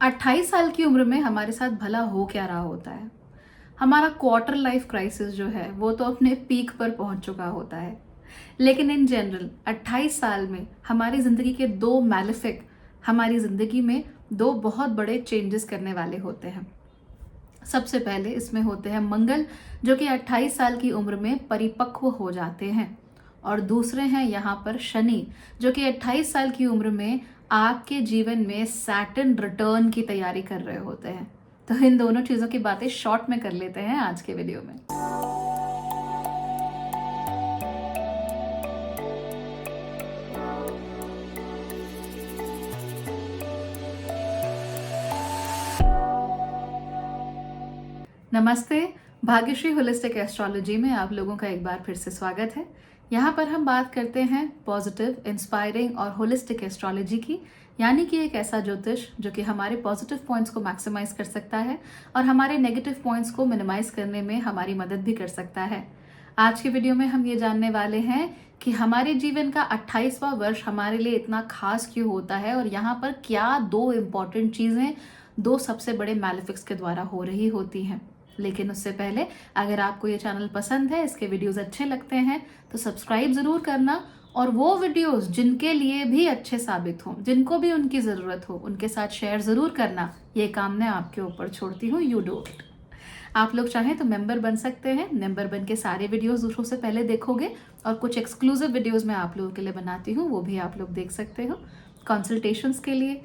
28 साल की उम्र में हमारे साथ भला हो क्या रहा होता है। हमारा क्वार्टर लाइफ क्राइसिस जो है वो तो अपने पीक पर पहुंच चुका होता है। लेकिन इन जनरल 28 साल में हमारी ज़िंदगी के दो मैलेफिक हमारी ज़िंदगी में दो बहुत बड़े चेंजेस करने वाले होते हैं। सबसे पहले इसमें होते हैं मंगल, जो कि 28 साल की उम्र में परिपक्व हो जाते हैं। और दूसरे हैं यहाँ पर शनि, जो कि 28 साल की उम्र में आपके जीवन में सैटर्न रिटर्न की तैयारी कर रहे होते हैं। तो इन दोनों चीज़ों की बातें शॉर्ट में कर लेते हैं आज के वीडियो में। नमस्ते, भाग्यश्री होलिस्टिक एस्ट्रोलॉजी में आप लोगों का एक बार फिर से स्वागत है। यहाँ पर हम बात करते हैं पॉजिटिव, इंस्पायरिंग और होलिस्टिक एस्ट्रोलॉजी की, यानी कि एक ऐसा ज्योतिष जो कि हमारे पॉजिटिव पॉइंट्स को मैक्सिमाइज कर सकता है और हमारे नेगेटिव पॉइंट्स को मिनिमाइज करने में हमारी मदद भी कर सकता है। आज की वीडियो में हम ये जानने वाले हैं कि हमारे जीवन का 28वां वर्ष हमारे लिए इतना खास क्यों होता है और यहाँ पर क्या दो इम्पॉर्टेंट चीज़ें दो सबसे बड़े मैलेफिक्स के द्वारा हो रही होती हैं। लेकिन उससे पहले अगर आपको ये चैनल पसंद है, इसके वीडियोस अच्छे लगते हैं तो सब्सक्राइब ज़रूर करना, और वो वीडियोस जिनके लिए भी अच्छे साबित हों, जिनको भी उनकी ज़रूरत हो, उनके साथ शेयर ज़रूर करना। ये काम मैं आपके ऊपर छोड़ती हूँ, यू डू इट। आप लोग चाहें तो मेंबर बन सकते हैं। मेंबर बन के सारे वीडियोस दूसरों से पहले देखोगे और कुछ एक्सक्लूसिव वीडियोस मैं आप लोगों के लिए बनाती हूँ, वो भी आप लोग देख सकते हो। कंसल्टेशंस के लिए,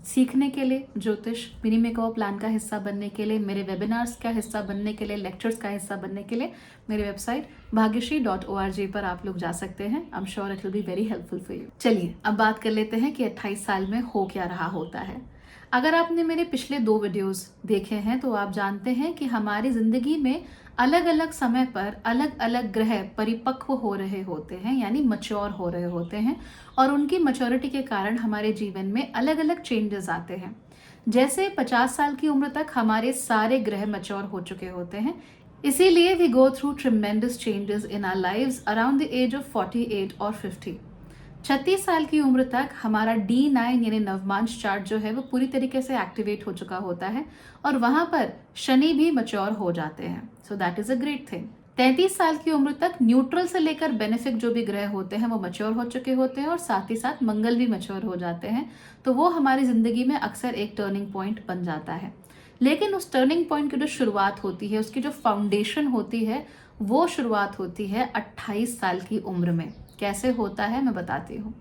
सीखने के लिए, ज्योतिष मिनी मेकओवर प्लान का हिस्सा बनने के लिए, मेरे वेबिनार्स का हिस्सा बनने के लिए, लेक्चर्स का हिस्सा बनने के लिए मेरी वेबसाइट bhagyashree.org पर आप लोग जा सकते हैं। I am sure it will be very helpful for you. चलिए अब बात कर लेते हैं कि 28 साल में हो क्या रहा होता है। अगर आपने मेरे पिछले 2 वीडियोस देखे हैं तो आप जानते हैं कि हमारी जिंदगी में अलग अलग समय पर अलग अलग ग्रह परिपक्व हो रहे होते हैं, यानी मच्योर हो रहे होते हैं, और उनकी मैच्योरिटी के कारण हमारे जीवन में अलग अलग चेंजेस आते हैं। जैसे 50 साल की उम्र तक हमारे सारे ग्रह मैच्योर हो चुके होते हैं, इसीलिए we go through tremendous changes in our lives around the age of 48 और 50। 36 साल की उम्र तक हमारा D9 यानी नवमांश चार्ट जो है वो पूरी तरीके से एक्टिवेट हो चुका होता है और वहां पर शनि भी मैच्योर हो जाते हैं। So that is a great thing. 33 साल की उम्र तक न्यूट्रल से लेकर बेनिफिक जो भी ग्रह होते हैं वो मैच्योर हो चुके होते हैं और साथ ही साथ मंगल भी मैच्योर हो जाते हैं। तो वो हमारी जिंदगी में अक्सर एक टर्निंग पॉइंट बन जाता है। लेकिन उस टर्निंग पॉइंट की जो शुरुआत होती है, उसकी जो फाउंडेशन होती है, वो शुरुआत होती है 28 साल की उम्र में। कैसे होता है मैं बताती हूँ।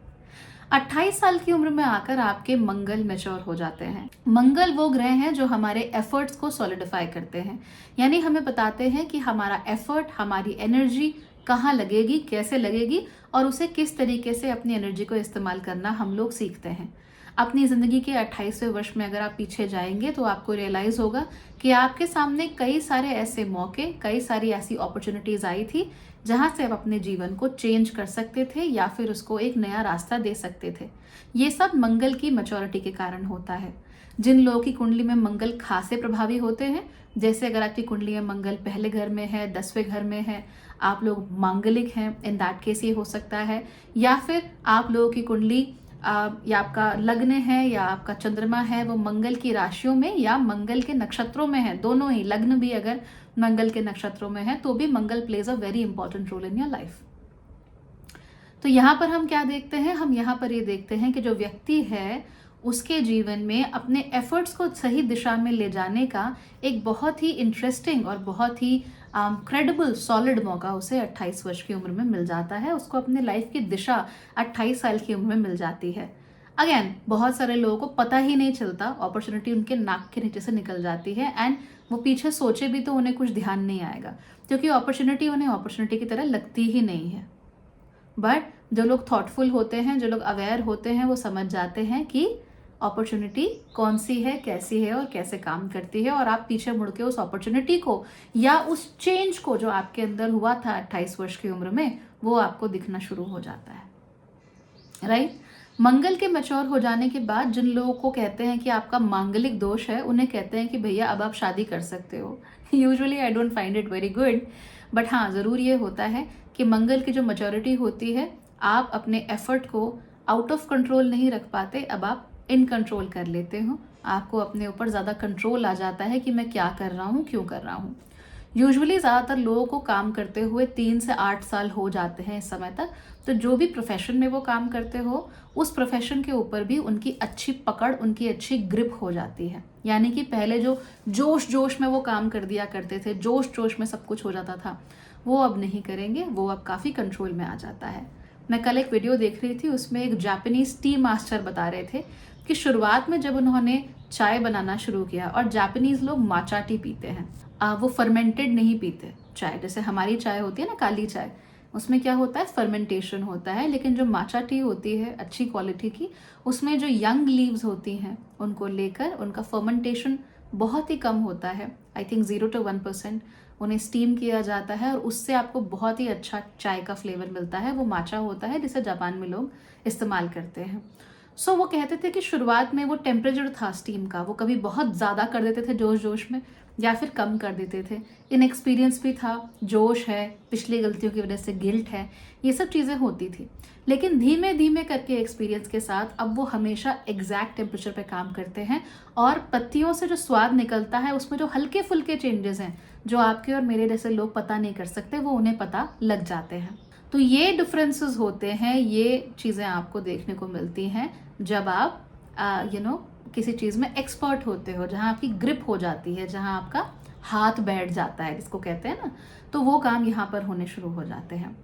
28 साल की उम्र में आकर आपके मंगल मैच्योर हो जाते हैं। मंगल वो ग्रह हैं जो हमारे एफर्ट्स को सॉलिडिफाई करते हैं, यानी हमें बताते हैं कि हमारा एफर्ट, हमारी एनर्जी कहाँ लगेगी, कैसे लगेगी, और उसे किस तरीके से अपनी एनर्जी को इस्तेमाल करना हम लोग सीखते हैं। अपनी ज़िंदगी के 28वें वर्ष में अगर आप पीछे जाएंगे तो आपको रियलाइज़ होगा कि आपके सामने कई सारे ऐसे मौके, कई सारी ऐसी अपॉर्चुनिटीज़ आई थी जहाँ से आप अपने जीवन को चेंज कर सकते थे या फिर उसको एक नया रास्ता दे सकते थे। ये सब मंगल की मैच्योरिटी के कारण होता है। जिन लोगों की कुंडली में मंगल खासे प्रभावी होते हैं, जैसे अगर आपकी कुंडली में मंगल पहले घर में है, 10वें घर में है, आप लोग मांगलिक हैं, इन दैट केस ये हो सकता है। या फिर आप लोगों की कुंडली या आपका लग्न है या आपका चंद्रमा है वो मंगल की राशियों में या मंगल के नक्षत्रों में है, दोनों ही, लग्न भी अगर मंगल के नक्षत्रों में है तो भी Mangal plays a very important role in your life. तो यहाँ पर हम क्या देखते हैं, हम यहाँ पर ये देखते हैं कि जो व्यक्ति है उसके जीवन में अपने एफर्ट्स को सही दिशा में ले जाने का एक बहुत ही इंटरेस्टिंग और बहुत ही क्रेडिबल सॉलिड मौका उसे 28 वर्ष की उम्र में मिल जाता है। उसको अपने लाइफ की दिशा 28 साल की उम्र में मिल जाती है। अगेन बहुत सारे लोगों को पता ही नहीं चलता, अपॉर्चुनिटी उनके नाक के नीचे से निकल जाती है एंड वो पीछे सोचे भी तो उन्हें कुछ ध्यान नहीं आएगा, क्योंकि अपॉर्चुनिटी उन्हें अपॉर्चुनिटी की तरह लगती ही नहीं है। बट जो लोग थॉटफुल होते हैं, जो लोग अवेयर होते हैं, वो समझ जाते हैं कि अपॉर्चुनिटी कौन सी है, कैसी है और कैसे काम करती है, और आप पीछे मुड़ के उस अपॉर्चुनिटी को या उस चेंज को जो आपके अंदर हुआ था 28 वर्ष की उम्र में, वो आपको दिखना शुरू हो जाता है। राइट? मंगल के मैच्योर हो जाने के बाद जिन लोगों को कहते हैं कि आपका मांगलिक दोष है, उन्हें कहते हैं कि भैया अब आप शादी कर सकते हो। Usually I don't find it very good, but हाँ ज़रूर ये होता है कि मंगल की जो मैच्योरिटी होती है, आप अपने एफर्ट को आउट ऑफ कंट्रोल नहीं रख पाते, अब आप इन कंट्रोल कर लेते हो। आपको अपने ऊपर ज़्यादा कंट्रोल आ जाता है कि मैं क्या कर रहा हूँ, क्यों कर रहा हूँ। यूजुअली ज़्यादातर लोगों को काम करते हुए 3 से 8 साल हो जाते हैं इस समय तक। तो जो भी प्रोफेशन में वो काम करते हो, उस प्रोफेशन के ऊपर भी उनकी अच्छी पकड़, उनकी अच्छी ग्रिप हो जाती है। यानी कि पहले जो जोश जोश में वो काम कर दिया करते थे, जोश जोश में सब कुछ हो जाता था, वो अब नहीं करेंगे, वो अब काफ़ी कंट्रोल में आ जाता है। मैं कल एक वीडियो देख रही थी, उसमें एक जापानीज टी मास्टर बता रहे थे कि शुरुआत में जब उन्होंने चाय बनाना शुरू किया, और जापानीज लोग माचा टी पीते हैं, वो फर्मेंटेड नहीं पीते चाय। जैसे हमारी चाय होती है ना, काली चाय, उसमें क्या होता है, फर्मेंटेशन होता है। लेकिन जो माचा टी होती है अच्छी क्वालिटी की, उसमें जो यंग लीव्स होती हैं उनको लेकर उनका फर्मेंटेशन बहुत ही कम होता है, आई थिंक 0 to 1%। उन्हें स्टीम किया जाता है और उससे आपको बहुत ही अच्छा चाय का फ्लेवर मिलता है। वो माचा होता है जिसे जापान में लोग इस्तेमाल करते हैं। वो कहते थे कि शुरुआत में वो टेम्परेचर था स्टीम का, वो कभी बहुत ज़्यादा कर देते थे जोश जोश में, या फिर कम कर देते थे। इनएक्सपीरियंस भी था, जोश है, पिछली गलतियों की वजह से गिल्ट है, ये सब चीज़ें होती थी। लेकिन धीमे धीमे करके एक्सपीरियंस के साथ अब वो हमेशा एग्जैक्ट टेम्परेचर पे काम करते हैं, और पत्तियों से जो स्वाद निकलता है उसमें जो हल्के फुल्के चेंजेस हैं जो आपके और मेरे जैसे लोग पता नहीं कर सकते, वो उन्हें पता लग जाते हैं। तो ये डिफरेंसेस होते हैं, ये चीज़ें आपको देखने को मिलती हैं जब आप किसी चीज़ में एक्सपर्ट होते हो, जहाँ आपकी ग्रिप हो जाती है, जहाँ आपका हाथ बैठ जाता है, जिसको कहते हैं ना, तो वो काम यहाँ पर होने शुरू हो जाते हैं।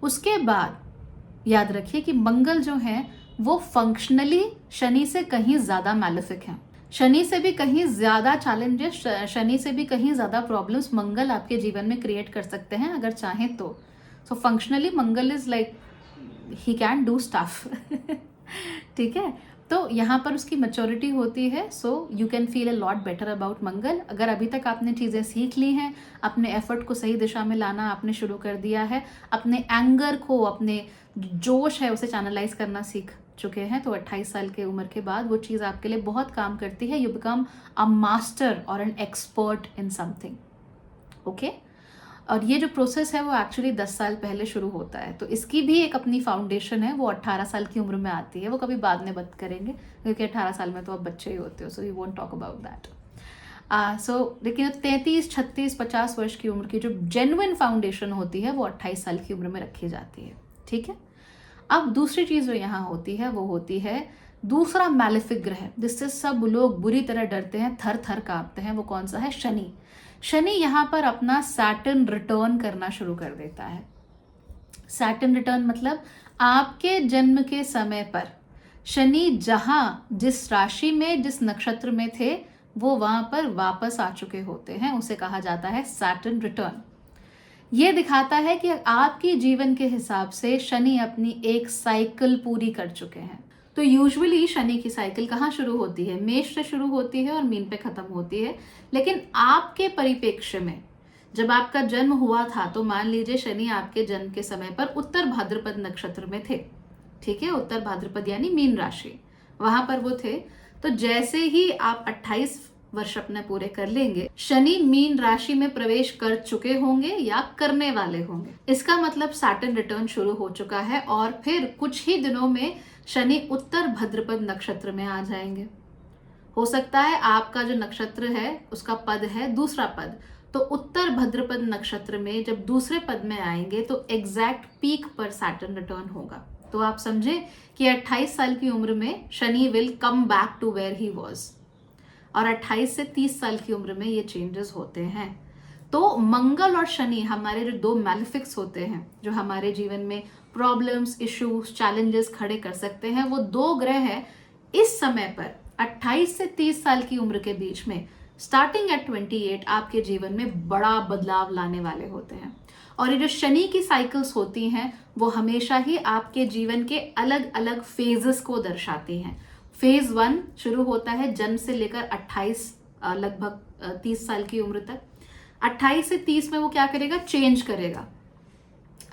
उसके बाद याद रखिए कि मंगल जो है वो फंक्शनली शनि से कहीं ज़्यादा मैलेफिक हैं। शनि से भी कहीं ज़्यादा चैलेंजेस, शनि से भी कहीं ज़्यादा प्रॉब्लम्स मंगल आपके जीवन में क्रिएट कर सकते हैं अगर चाहें तो। So functionally Mangal is like he can do stuff ठीक है। तो यहाँ पर उसकी मैच्योरिटी होती है, so you can feel a lot better about Mangal. अगर अभी तक आपने चीज़ें सीख ली हैं, अपने एफर्ट को सही दिशा में लाना आपने शुरू कर दिया है, अपने एंगर को, अपने जोश है उसे चैनलाइज करना सीख चुके हैं, तो 28 साल के उम्र के बाद वो चीज़ आपके लिए बहुत काम करती है। यू बिकम अ मास्टर और an expert in something, okay. और ये जो प्रोसेस है वो एक्चुअली 10 साल पहले शुरू होता है, तो इसकी भी एक अपनी फाउंडेशन है, वो 18 साल की उम्र में आती है। वो कभी बाद में बात करेंगे, क्योंकि 18 साल में तो आप बच्चे ही होते हो, so we won't talk about that. लेकिन 33, 36, 50 वर्ष की उम्र की जो जेन्युइन फाउंडेशन होती है वो 28 साल की उम्र में रखी जाती है, ठीक है। अब दूसरी चीज़ जो यहाँ होती है वो होती है दूसरा मैलेफिक ग्रह, जिससे सब लोग बुरी तरह डरते हैं, थर थर कांपते हैं। वो कौन सा है? शनि। शनि यहाँ पर अपना सैटर्न रिटर्न करना शुरू कर देता है। सैटर्न रिटर्न मतलब आपके जन्म के समय पर शनि जहाँ, जिस राशि में, जिस नक्षत्र में थे, वो वहां पर वापस आ चुके होते हैं, उसे कहा जाता है सैटर्न रिटर्न। ये दिखाता है कि आपके जीवन के हिसाब से शनि अपनी एक साइकिल पूरी कर चुके हैं। तो यूजुअली शनि की साइकिल कहाँ शुरू होती है? मेष से शुरू होती है और मीन पे खत्म होती है। लेकिन आपके परिप्रेक्ष्य में जब आपका जन्म हुआ था, तो मान लीजिए शनि आपके जन्म के समय पर उत्तर भाद्रपद नक्षत्र में थे, ठीक है। उत्तर भाद्रपद यानी मीन राशि, वहां पर वो थे। तो जैसे ही आप 28 वर्ष अपने पूरे कर लेंगे, शनि मीन राशि में प्रवेश कर चुके होंगे या करने वाले होंगे। इसका मतलब सैटर्न रिटर्न शुरू हो चुका है, और फिर कुछ ही दिनों में शनि उत्तर भाद्रपद नक्षत्र में आ जाएंगे। हो सकता है आपका जो नक्षत्र है उसका पद है दूसरा पद, तो उत्तर भाद्रपद नक्षत्र में जब दूसरे पद में आएंगे तो एग्जैक्ट पीक पर सैटर्न रिटर्न होगा। तो आप समझे कि 28 साल की उम्र में Shani will come back to where he was, और 28 से 30 साल की उम्र में ये चेंजेस होते हैं। तो मंगल और शनि हमारे जो दो मैलेफिक्स होते हैं, जो हमारे जीवन में प्रॉब्लम्स, इश्यूज, चैलेंजेस खड़े कर सकते हैं, वो दो ग्रह हैं इस समय पर 28 से 30 साल की उम्र के बीच में, स्टार्टिंग एट 28 आपके जीवन में बड़ा बदलाव लाने वाले होते हैं। और ये जो शनि की साइकिल्स होती हैं वो हमेशा ही आपके जीवन के अलग अलग फेजेस को दर्शाती हैं। फेज 1 शुरू होता है जन्म से लेकर 28 लगभग 30 साल की उम्र तक। 28 से 30 में वो क्या करेगा? चेंज करेगा।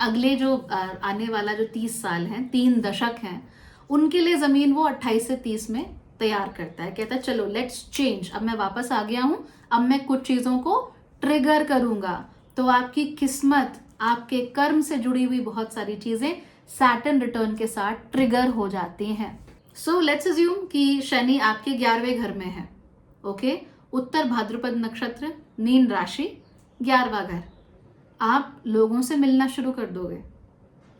अगले जो आने वाला जो 30 साल हैं, 3 दशक हैं, उनके लिए जमीन वो 28 से 30 में तैयार करता है। कहता है चलो लेट्स चेंज, अब मैं वापस आ गया हूं, अब मैं कुछ चीजों को ट्रिगर करूंगा। तो आपकी किस्मत, आपके कर्म से जुड़ी हुई बहुत सारी चीजें सैटर्न रिटर्न के साथ ट्रिगर हो जाती हैं। सो लेट्स अज्यूम कि शनि आपके 11वें घर में है, ओके, उत्तर भाद्रपद नक्षत्र, मीन राशि, 11वां घर। आप लोगों से मिलना शुरू कर दोगे,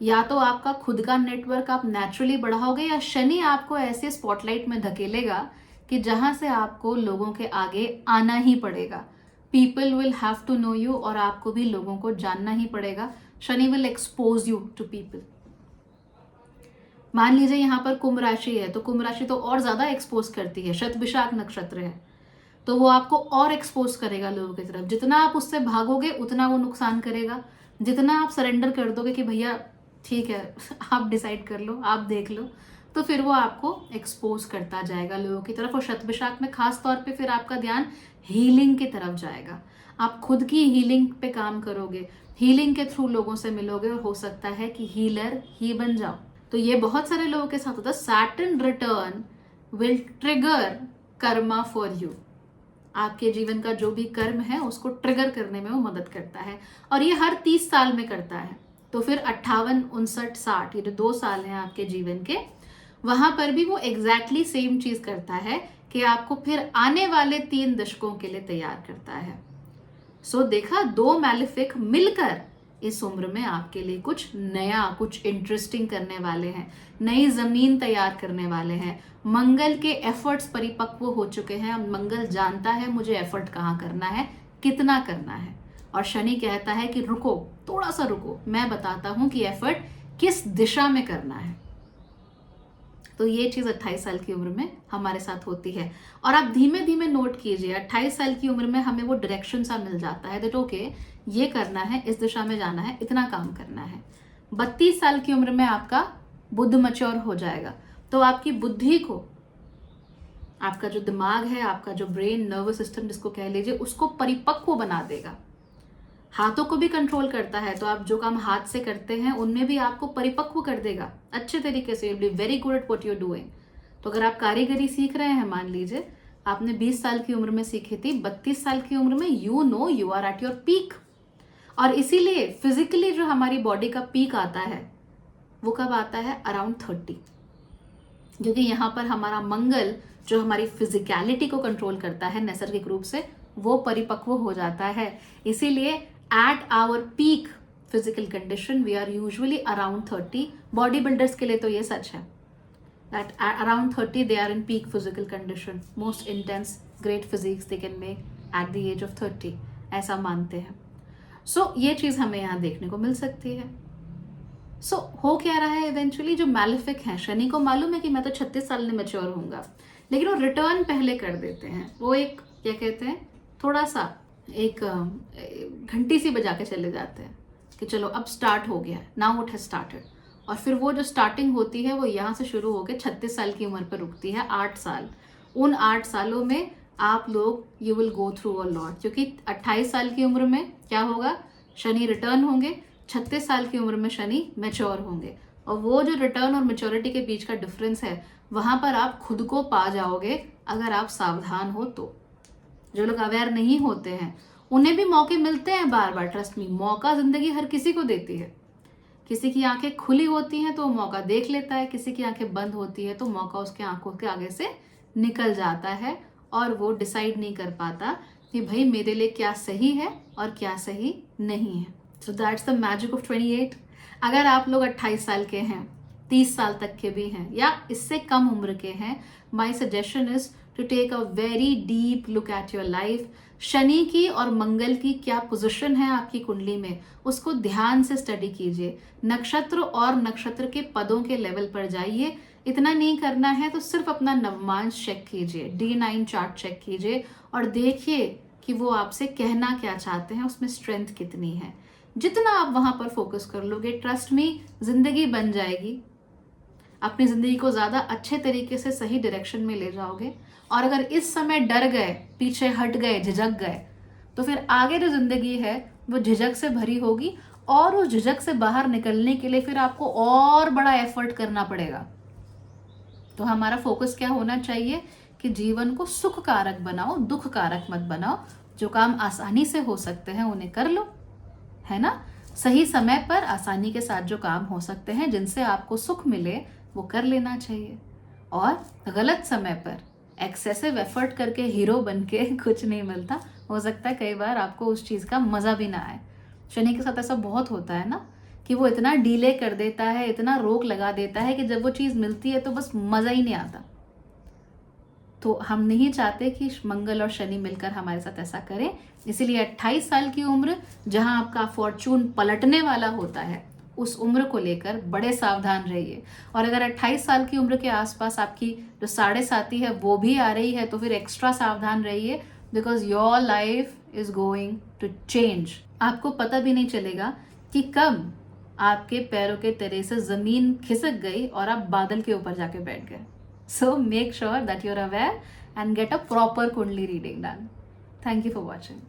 या तो आपका खुद का नेटवर्क आप नेचुरली बढ़ाओगे, या शनि आपको ऐसे स्पॉटलाइट में धकेलेगा कि जहां से आपको लोगों के आगे आना ही पड़ेगा। People will have to know you, और आपको भी लोगों को जानना ही पड़ेगा। Shani will expose you to people. मान लीजिए यहाँ पर कुंभ राशि है, तो कुंभ राशि तो और ज्यादा एक्सपोज करती है, शतभिषाक नक्षत्र है, तो वो आपको और एक्सपोज करेगा लोगों की तरफ। जितना आप उससे भागोगे उतना वो नुकसान करेगा, जितना आप सरेंडर कर दोगे कि भैया ठीक है आप डिसाइड कर लो, आप देख लो, तो फिर वो आपको एक्सपोज करता जाएगा लोगों की तरफ। और शतभिषाक में खास तौर पे फिर आपका ध्यान हीलिंग की तरफ जाएगा। आप खुद की हीलिंग पे काम करोगे, हीलिंग के थ्रू लोगों से मिलोगे, और हो सकता है कि हीलर ही बन जाओ। तो ये बहुत सारे लोगों के साथ होता है। Saturn return will trigger Karma for you. आपके जीवन का जो भी कर्म है उसको ट्रिगर करने में वो मदद करता है, और ये हर 30 साल में करता है। तो फिर 58, 59, 60, ये जो 2 साल हैं आपके जीवन के, वहां पर भी वो एग्जैक्टली सेम चीज करता है कि आपको फिर आने वाले 3 दशकों के लिए तैयार करता है। सो देखा, 2 मैलेफिक मिलकर इस उम्र में आपके लिए कुछ नया, कुछ इंटरेस्टिंग करने वाले हैं, नई जमीन तैयार करने वाले हैं। मंगल के एफर्ट्स परिपक्व हो चुके हैं। मंगल जानता है मुझे एफर्ट कहाँ करना है, कितना करना है, और शनि कहता है कि रुको, थोड़ा सा रुको, मैं बताता हूं कि एफर्ट किस दिशा में करना है। तो ये चीज 28 साल की उम्र में हमारे साथ होती है। और आप धीमे धीमे नोट कीजिए, 28 साल की उम्र में हमें वो डायरेक्शन सा मिल जाता है दैट ओके, ये करना है, इस दिशा में जाना है, इतना काम करना है। 32 साल की उम्र में आपका बुद्ध मैच्योर हो जाएगा, तो आपकी बुद्धि को, आपका जो दिमाग है, आपका जो ब्रेन, नर्वस सिस्टम जिसको कह लीजिए, उसको परिपक्व बना देगा। हाथों को भी कंट्रोल करता है, तो आप जो काम हाथ से करते हैं उनमें भी आपको परिपक्व कर देगा अच्छे तरीके से। You will be very good at what you are doing. तो अगर आप कारीगरी सीख रहे हैं, मान लीजिए आपने 20 साल की उम्र में सीखी थी, 32 साल की उम्र में you know you are at your peak. और इसीलिए फिजिकली जो हमारी बॉडी का पीक आता है वो कब आता है? अराउंड 30, क्योंकि यहाँ पर हमारा मंगल जो हमारी फिजिकलिटी को कंट्रोल करता है नैसर्गिक रूप से, वो परिपक्व हो जाता है। इसीलिए at our peak physical condition we are usually around 30। Body builders के लिए तो ये सच है that around 30 they are in peak physical condition, most intense great physiques they can make at the age of 30, ऐसा मानते हैं। सो ये चीज हमें यहाँ देखने को मिल सकती है। सो हो क्या रहा है, इवेंचुअली जो मैलेफिक हैं, शनि को मालूम है कि मैं तो 36 साल में मैच्योर होऊंगा, लेकिन वो रिटर्न पहले कर देते हैं। वो एक क्या कहते हैं, थोड़ा सा एक घंटी सी बजा के चले जाते हैं कि चलो अब स्टार्ट हो गया, नाउ इट हैज स्टार्टेड। और फिर वो जो स्टार्टिंग होती है वो यहाँ से शुरू होकर 36 साल की उम्र पर रुकती है, 8 साल। उन 8 सालों में आप लोग you will go through a lot, क्योंकि 28 साल की उम्र में क्या होगा, शनि रिटर्न होंगे, 36 साल की उम्र में शनि मैच्योर होंगे। और वो जो रिटर्न और मैच्योरिटी के बीच का डिफरेंस है, वहां पर आप खुद को पा जाओगे अगर आप सावधान हो तो। जो लोग अवेयर नहीं होते हैं उन्हें भी मौके मिलते हैं बार बार, ट्रस्ट मी, मौका जिंदगी हर किसी को देती है। किसी की आंखें खुली होती हैं तो वो मौका देख लेता है, किसी की आंखें बंद होती है तो मौका उसके आंखों के आगे से निकल जाता है, और वो डिसाइड नहीं कर पाता कि भाई मेरे लिए क्या सही है और क्या सही नहीं है। So that's the magic of 28। अगर आप लोग 28 साल के हैं, 30 साल तक के भी हैं, या इससे कम उम्र के हैं, my suggestion is to take a very deep look at your life. Shani की और मंगल की क्या पोजीशन है आपकी कुंडली में, उसको ध्यान से स्टडी कीजिए। नक्षत्र और नक्षत्र के पदों के लेवल पर जाइए। इतना नहीं करना है तो सिर्फ अपना नवमांश चेक कीजिए, D9 चार्ट चेक कीजिए, और देखिए कि वो आपसे कहना क्या चाहते हैं, उसमें स्ट्रेंथ कितनी है। जितना आप वहां पर फोकस कर लोगे, ट्रस्ट मी, जिंदगी बन जाएगी। अपनी जिंदगी को ज्यादा अच्छे तरीके से सही डायरेक्शन में ले जाओगे। और अगर इस समय डर गए, पीछे हट गए, झिझक गए, तो फिर आगे जो जिंदगी है वो झिझक से भरी होगी, और उस झिझक से बाहर निकलने के लिए फिर आपको और बड़ा एफर्ट करना पड़ेगा। तो हमारा फोकस क्या होना चाहिए कि जीवन को सुख कारक बनाओ, दुख कारक मत बनाओ। जो काम आसानी से हो सकते हैं उन्हें कर लो, है ना। सही समय पर आसानी के साथ जो काम हो सकते हैं, जिनसे आपको सुख मिले, वो कर लेना चाहिए। और गलत समय पर एक्सेसिव एफर्ट करके हीरो बन के कुछ नहीं मिलता। हो सकता है कई बार आपको उस चीज़ का मज़ा भी ना आए। शनि के साथ ऐसा बहुत होता है ना कि वो इतना डीले कर देता है, इतना रोक लगा देता है कि जब वो चीज़ मिलती है तो बस मज़ा ही नहीं आता। तो हम नहीं चाहते कि मंगल और शनि मिलकर हमारे साथ ऐसा करें। इसीलिए 28 साल की उम्र, जहां आपका फॉर्चून पलटने वाला होता है, उस उम्र को लेकर बड़े सावधान रहिए। और अगर 28 साल की उम्र के आसपास आपकी जो 7.5 है वो भी आ रही है तो फिर एक्स्ट्रा सावधान रहिए, because your life is going to change. आपको पता भी नहीं चलेगा कि कब आपके पैरों के तले से जमीन खिसक गई और आप बादल के ऊपर जाके बैठ गए। So make sure that you're aware and get a proper Kundli reading done. Thank you for watching.